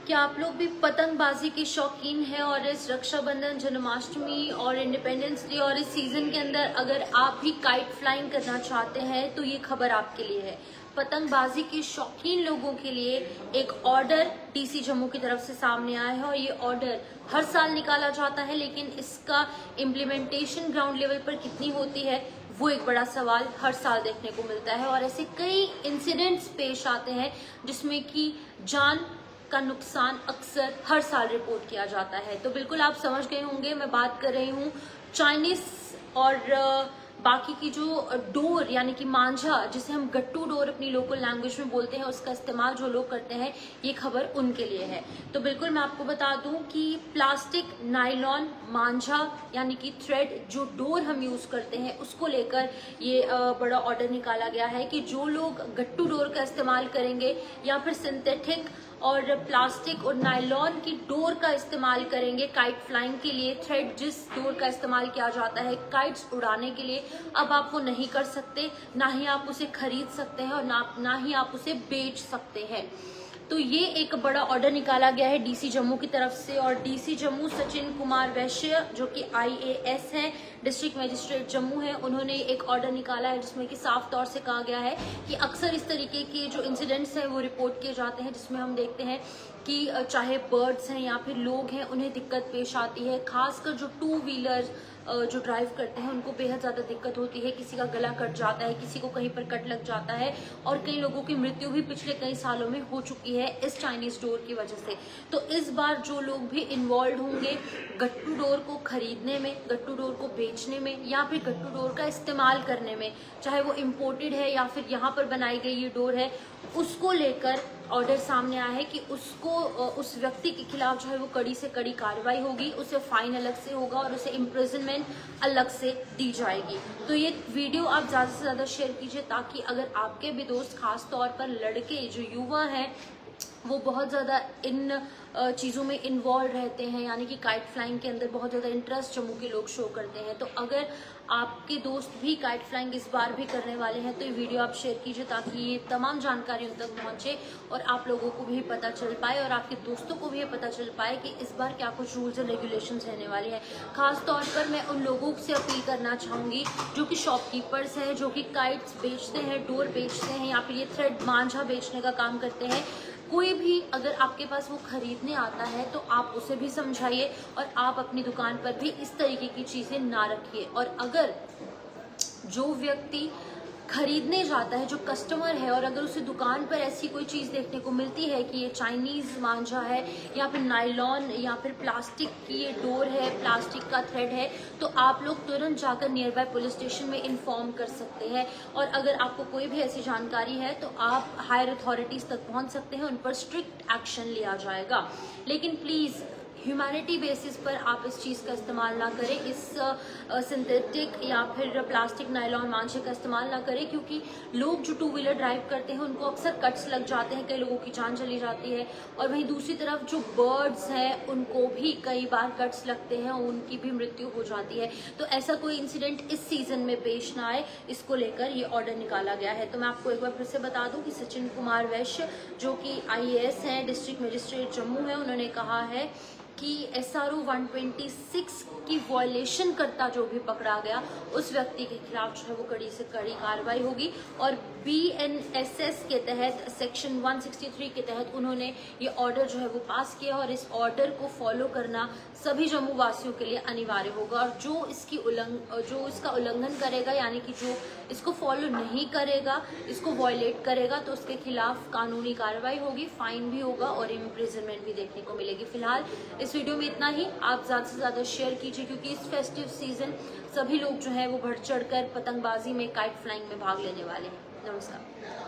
क्या आप लोग भी पतंगबाजी के शौकीन हैं और इस रक्षाबंधन, जन्माष्टमी और इंडिपेंडेंस डे और इस सीजन के अंदर अगर आप भी काइट फ्लाइंग करना चाहते हैं तो ये खबर आपके लिए है। पतंगबाजी के शौकीन लोगों के लिए एक ऑर्डर डीसी जम्मू की तरफ से सामने आया है और ये ऑर्डर हर साल निकाला जाता है, लेकिन इसका इम्प्लीमेंटेशन ग्राउंड लेवल पर कितनी होती है वो एक बड़ा सवाल हर साल देखने को मिलता है। और ऐसे कई इंसिडेंट्स पेश आते हैं जिसमें कि जान का नुकसान अक्सर हर साल रिपोर्ट किया जाता है। तो बिल्कुल आप समझ गए होंगे, मैं बात कर रही हूँ चाइनीज और बाकी की जो डोर यानी कि मांझा, जिसे हम गट्टू डोर अपनी लोकल लैंग्वेज में बोलते हैं, उसका इस्तेमाल जो लोग करते हैं, ये खबर उनके लिए है। तो बिल्कुल मैं आपको बता दूं कि प्लास्टिक, नायलॉन, मांझा यानी कि थ्रेड, जो डोर हम यूज करते हैं, उसको लेकर ये बड़ा ऑर्डर निकाला गया है कि जो लोग गट्टू डोर का इस्तेमाल करेंगे या फिर सिंथेटिक और प्लास्टिक और नायलॉन की डोर का इस्तेमाल करेंगे काइट फ्लाइंग के लिए, थ्रेड जिस डोर का इस्तेमाल किया जाता है काइट्स उड़ाने के लिए, अब आप वो नहीं कर सकते, ना ही आप उसे खरीद सकते हैं और ना ही आप उसे बेच सकते हैं। तो ये एक बड़ा ऑर्डर निकाला गया है डीसी जम्मू की तरफ से। और डीसी जम्मू सचिन कुमार वैश्य, जो कि IAS है, डिस्ट्रिक्ट मजिस्ट्रेट जम्मू है, उन्होंने एक ऑर्डर निकाला है जिसमें कि साफ तौर से कहा गया है कि अक्सर इस तरीके के जो इंसिडेंट्स हैं वो रिपोर्ट किए जाते हैं, जिसमें हम देखते हैं कि चाहे बर्ड्स हैं या फिर लोग हैं, उन्हें दिक्कत पेश आती है। खासकर जो 2 व्हीलर जो ड्राइव करते हैं उनको बेहद ज़्यादा दिक्कत होती है। किसी का गला कट जाता है, किसी को कहीं पर कट लग जाता है और कई लोगों की मृत्यु भी पिछले कई सालों में हो चुकी है इस चाइनीज डोर की वजह से। तो इस बार जो लोग भी इन्वॉल्व होंगे गट्टू डोर को खरीदने में, गट्टू डोर को बेचने में या फिर गट्टू डोर का इस्तेमाल करने में, चाहे वो इम्पोर्टेड है या फिर यहाँ पर बनाई गई ये डोर है, उसको लेकर ऑर्डर सामने आया है कि उसको उस व्यक्ति के खिलाफ जो है वो कड़ी से कड़ी कार्रवाई होगी, उसे फाइन अलग से होगा और उसे इम्प्रिजनमेंट अलग से दी जाएगी। तो ये वीडियो आप ज़्यादा से ज़्यादा शेयर कीजिए ताकि अगर आपके भी दोस्त, खास तौर पर लड़के जो युवा हैं, वो बहुत ज़्यादा इन चीज़ों में इन्वॉल्व रहते हैं, यानी कि काइट फ्लाइंग के अंदर बहुत ज़्यादा इंटरेस्ट जम्मू के लोग शो करते हैं। तो अगर आपके दोस्त भी काइट फ्लाइंग इस बार भी करने वाले हैं तो ये वीडियो आप शेयर कीजिए ताकि ये तमाम जानकारी उन तक पहुंचे और आप लोगों को भी पता चल पाए और आपके दोस्तों को भी ये पता चल पाए कि इस बार क्या कुछ रूल्स एंड रेगुलेशंस रहने वाले हैं। खास तौर पर मैं उन लोगों से अपील करना चाहूँगी जो कि शॉपकीपर्स हैं, जो कि काइट्स बेचते हैं, डोर बेचते हैं या फिर ये थ्रेड, मांझा बेचने का काम करते हैं। कोई भी अगर आपके पास वो खरीदने आता है तो आप उसे भी समझाइए और आप अपनी दुकान पर भी इस तरीके की चीज़ें ना रखिए। और अगर जो व्यक्ति खरीदने जाता है, जो कस्टमर है, और अगर उसे दुकान पर ऐसी कोई चीज़ देखने को मिलती है कि ये चाइनीज़ मांझा है या फिर नायलॉन या फिर प्लास्टिक की ये डोर है, प्लास्टिक का थ्रेड है, तो आप लोग तुरंत जाकर नियर बाय पुलिस स्टेशन में इन्फॉर्म कर सकते हैं। और अगर आपको कोई भी ऐसी जानकारी है तो आप हायर अथॉरिटीज़ तक पहुंच सकते हैं, उन पर स्ट्रिक्ट एक्शन लिया जाएगा। लेकिन प्लीज़ ह्यूमैनिटी बेसिस पर आप इस चीज़ का इस्तेमाल ना करें, इस सिंथेटिक या फिर प्लास्टिक, नायलॉन, मांझे का इस्तेमाल ना करें, क्योंकि लोग जो 2 व्हीलर ड्राइव करते हैं उनको अक्सर कट्स लग जाते हैं, कई लोगों की जान चली जाती है। और वहीं दूसरी तरफ जो बर्ड्स हैं उनको भी कई बार कट्स लगते हैं, उनकी भी मृत्यु हो जाती है। तो ऐसा कोई इंसिडेंट इस सीजन में पेश ना आए, इसको लेकर ये ऑर्डर निकाला गया है। तो मैं आपको एक बार फिर से बता दूं कि सचिन कुमार वैश्य, जो कि IAS हैं, डिस्ट्रिक्ट मजिस्ट्रेट जम्मू है, उन्होंने कहा है कि SRO 126 की वॉयलेशन करता जो भी पकड़ा गया उस व्यक्ति के खिलाफ जो है वो कड़ी से कड़ी कार्रवाई होगी। और BNSS के तहत सेक्शन 163 के तहत उन्होंने ये ऑर्डर जो है वो पास किया और इस ऑर्डर को फॉलो करना सभी जम्मू वासियों के लिए अनिवार्य होगा। और जो इसका उल्लंघन करेगा, यानी कि जो इसको फॉलो नहीं करेगा, इसको वॉयलेट करेगा, तो उसके खिलाफ कानूनी कार्रवाई होगी, फाइन भी होगा और इम्प्रिजनमेंट भी देखने को मिलेगी। फिलहाल इस वीडियो में इतना ही। आप ज़्यादा से ज़्यादा शेयर कीजिए क्योंकि इस फेस्टिव सीजन सभी लोग जो है वो बढ़ चढ़कर पतंगबाजी में, काइट फ्लाइंग में भाग लेने वाले हैं। नमस्कार।